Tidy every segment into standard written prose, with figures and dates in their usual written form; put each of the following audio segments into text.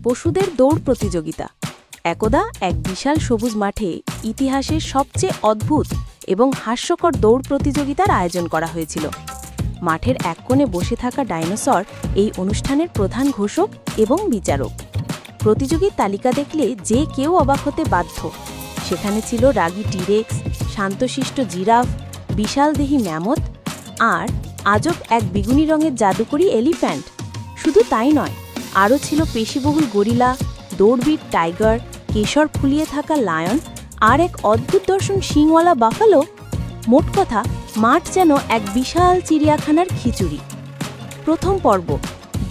পশুদের দৌড় প্রতিযোগিতা। একদা এক বিশাল সবুজ মাঠে ইতিহাসের সবচেয়ে অদ্ভুত এবং হাস্যকর দৌড় প্রতিযোগিতার আয়োজন করা হয়েছিল। মাঠের এক কোণে বসে থাকা ডাইনোসর এই অনুষ্ঠানের প্রধান ঘোষক এবং বিচারক। প্রতিযোগীর তালিকা দেখলে যে কেউ অবাক হতে বাধ্য। সেখানে ছিল রাগী টিরেক্স, শান্তশিষ্ট জিরাফ, বিশালদেহী ম্যামথ আর আজব এক বেগুনি রঙের জাদুকরী এলিফ্যান্ট। শুধু তাই নয়, আরও ছিল পেশিবহুল গরিলা, দৌড়বিদ টাইগার, কেশর ফুলিয়ে থাকা লায়ন আর এক অদ্ভুত দর্শন শিংওয়ালা বাফালো। মোট কথা, মাঠ যেন এক বিশাল চিড়িয়াখানার খিচুড়ি। প্রথম পর্ব,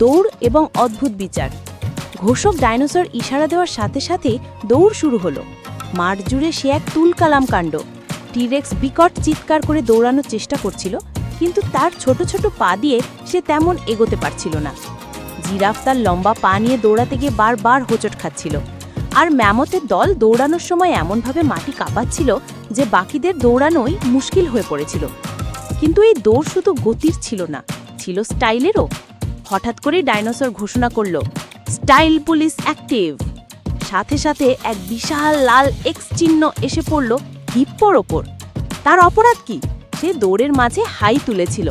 দৌড় এবং অদ্ভুত বিচার। ঘোষক ডাইনোসর ইশারা দেওয়ার সাথে সাথে দৌড় শুরু হলো। মাঠ জুড়ে সে এক তুলকালাম কাণ্ড। টিরেক্স বিকট চিৎকার করে দৌড়ানোর চেষ্টা করছিল, কিন্তু তার ছোট ছোট পা দিয়ে সে তেমন এগোতে পারছিল না। জিরাফ তার লম্বা পা নিয়ে দৌড়াতে গিয়ে বারবার হোঁচট খাচ্ছিল, আর ম্যামথের দল দৌড়ানোর সময় এমনভাবে মাটি কাঁপাচ্ছিল যে বাকিদের দৌড়ানোই মুশকিল হয়ে পড়েছিল। কিন্তু এই দৌড় শুধু গতির ছিল না, ছিল স্টাইলেরও। হঠাৎ করেই ডাইনোসর ঘোষণা করল, স্টাইল পুলিশ অ্যাক্টিভ। সাথে সাথে এক বিশাল লাল এক্স চিহ্ন এসে পড়ল হিপ্পোর ওপর। তার অপরাধ কি? সে দৌড়ের মাঝে হাই তুলেছিল,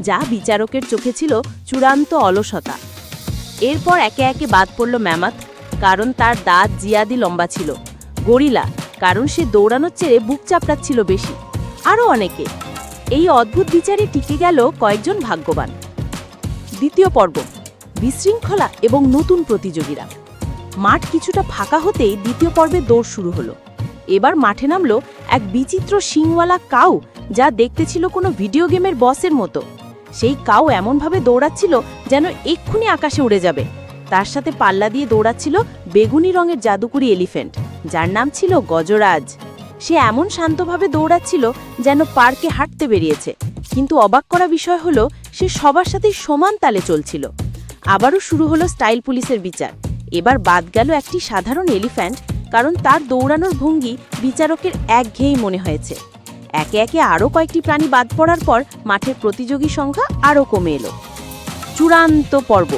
যা বিচারকের চোখে ছিল চূড়ান্ত অলসতা। এরপর একে একে বাদ পড়ল ম্যামথ, কারণ তার দাঁত জিয়াদি লম্বা ছিল, গরিলা, কারণ সে দৌড়ানোর চেয়ে বুক চাপড়াচ্ছিল বেশি, আরও অনেকে। এই অদ্ভুত বিচারে টিকে গেল কয়েকজন ভাগ্যবান। দ্বিতীয় পর্ব, বিশৃঙ্খলা এবং নতুন প্রতিযোগীরা। মাঠ কিছুটা ফাঁকা হতেই দ্বিতীয় পর্বে দৌড় শুরু হলো। এবার মাঠে নামলো এক বিচিত্র শিংওয়ালা কাউ, যা দেখতে ছিল কোনো ভিডিও গেমের বসের মতো। সেই কাউ এমনভাবে দৌড়াচ্ছিল যেন এক্ষুনি আকাশে উড়ে যাবে। তার সাথে পাল্লা দিয়ে দৌড়াচ্ছিল বেগুনি রঙের জাদুকরী এলিফ্যান্ট, যার নাম ছিল গজরাজ। সে এমন শান্তভাবে দৌড়াচ্ছিল যেন পার্কে হাঁটতে বেরিয়েছে, কিন্তু অবাক করা বিষয় হলো সে সবার সাথেই সমান তালে চলছিল। আবারও শুরু হলো স্টাইল পুলিশের বিচার। এবার বাদ গেল একটি সাধারণ এলিফ্যান্ট, কারণ তার দৌড়ানোর ভঙ্গি বিচারকের একঘেয়েই মনে হয়েছে। একে একে আরও কয়েকটি প্রাণী বাদ পড়ার পর মাঠের প্রতিযোগী সংখ্যা আরও কমে এলো। চূড়ান্ত পর্ব,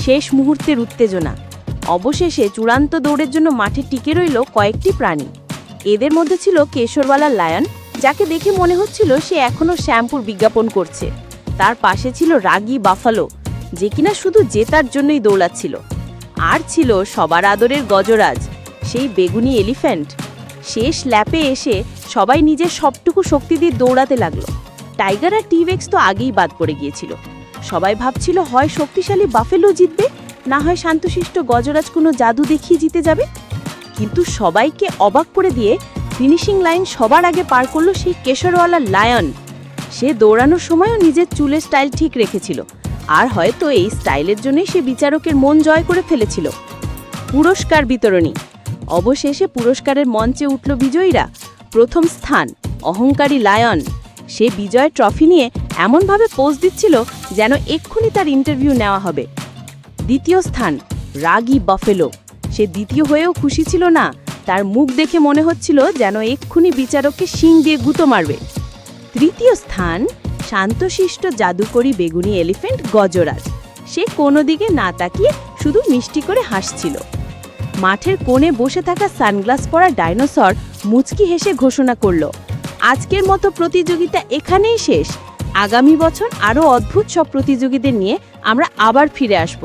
শেষ মুহূর্তের উত্তেজনা। অবশেষে চূড়ান্ত দৌড়ের জন্য মাঠে টিকে রইল কয়েকটি প্রাণী। এদের মধ্যে ছিল কেশরওয়ালা লায়ন, যাকে দেখে মনে হচ্ছিল সে এখনও শ্যাম্পুর বিজ্ঞাপন করছে। তার পাশে ছিল রাগী বাফালো, যে কিনা শুধু জেতার জন্যই দৌড়াচ্ছিল। আর ছিল সবার আদরের গজরাজ, সেই বেগুনি এলিফ্যান্ট। শেষ ল্যাপে এসে সবাই নিজের সবটুকু শক্তি দিয়ে দৌড়াতে লাগলো। টাইগার আর টিরেক্স তো আগেই বাদ পড়ে গিয়েছিল। সবাই ভাবছিল হয় শক্তিশালী বাফেলো জিতবে, না হয় শান্তশিষ্ট গজরাজ কোনো জাদু দেখিয়ে জিতে যাবে। কিন্তু সবাইকে অবাক করে দিয়ে ফিনিশিং লাইন সবার আগে পার করলো সেই কেশরওয়ালা লায়ন। সে দৌড়ানোর সময়ও নিজের চুলের স্টাইল ঠিক রেখেছিল, আর হয়তো এই স্টাইলের জন্যই সে বিচারকের মন জয় করে ফেলেছিল। পুরস্কার বিতরণী। অবশেষে পুরস্কারের মঞ্চে উঠল বিজয়ীরা। প্রথম স্থান অহংকারী লায়ন। সে বিজয় ট্রফি নিয়ে এমনভাবে পোজ দিচ্ছিল যেন এক্ষুনি তার ইন্টারভিউ নেওয়া হবে। দ্বিতীয় স্থান রাগী বাফেলো। সে দ্বিতীয় হয়েও খুশি ছিল না, তার মুখ দেখে মনে হচ্ছিল যেন এক্ষুনি বিচারককে শিং দিয়ে গুঁতো মারবে। তৃতীয় স্থান শান্তশিষ্ট জাদুকরী বেগুনি এলিফ্যান্ট গজরাজ। সে কোনো দিকে না তাকিয়ে শুধু মিষ্টি করে হাসছিল। মাঠের কোণে বসে থাকা সানগ্লাস পরা ডাইনোসর মুচকি হেসে ঘোষণা করল, আজকের মতো প্রতিযোগিতা এখানেই শেষ। আগামী বছর আরও অদ্ভুত সব প্রতিযোগীদের নিয়ে আমরা আবার ফিরে আসব।